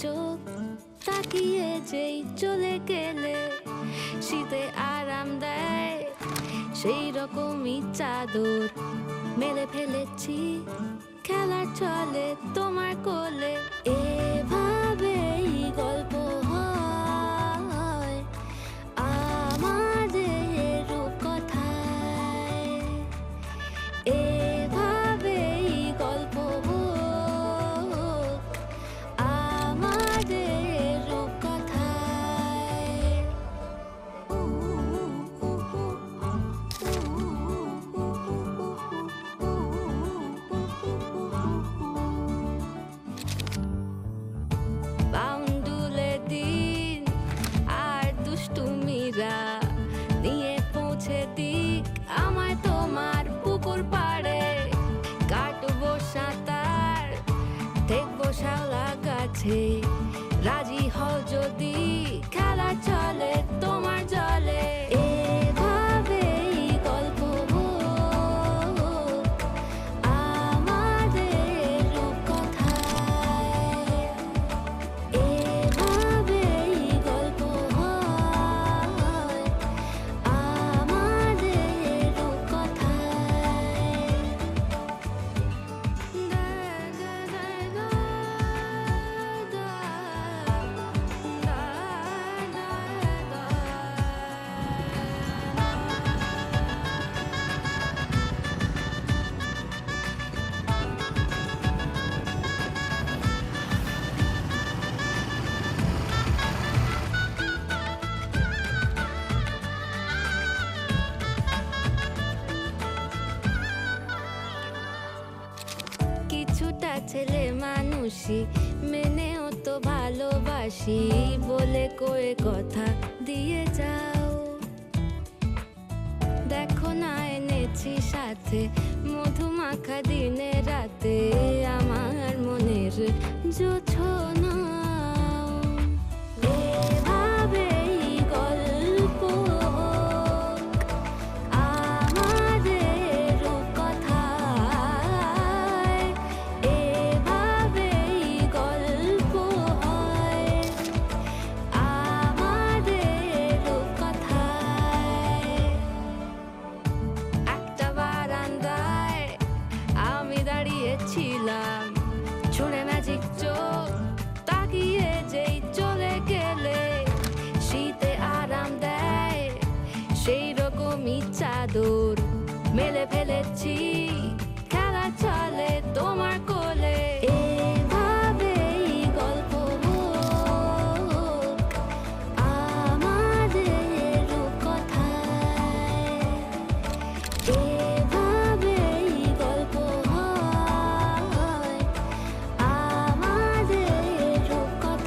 চোখ তাকিয়ে যেই চলে গেলে শীতে আরাম দেয় সেই রকমই চাদর মেলে ফেলেছি খেলার চলে তোমার কোলে। এভাবেই গল্প হয় আমাদের রূপকথায়, এভাবেই গল্প হোক আমাদের রূপকথায়। বাউন্ডুলে দিন আর দুষ্টুমিরা নিয়ে পৌঁছে দিক আমায় তোমার পুকুর পাড়ে। কাটবো সাঁতার দেখবো শাওলা গাছে, রাজি হও যদি খেলা চলে তোমার জলে। এভাবেই গল্প হোক আমাদের রূপকথায়, এভাবেই গল্প হয় আমাদের রূপকথায়। কিছুটা ছেলে মানুষই মেনেও তো ভালোবাসি বলে কয়ে কথা দিয়ে যাও। দেখো না এনেছি সাথে মধুমাখা দিনে রাতে আমার মনের জোছনা। এভাবেই গল্প হোক আমাদের রূপকথায়, এভাবেই গল্প হয় আমাদের রূপকথায়। একটা বারান্দায় আমি দাঁড়িয়েছিলাম, ছুঁড়ে ম্যাজিক চোখ তাকিয়ে যেই চলে গেলে শীতে আরাম দেয় সেই রকমই চাদর মেলে ফেলেছি খেলা চলে তোমার কোলে। এভাবেই গল্প হোক আমাদের রূপকথায়, এভাবেই গল্প হয় আমাদের রূপকথায়।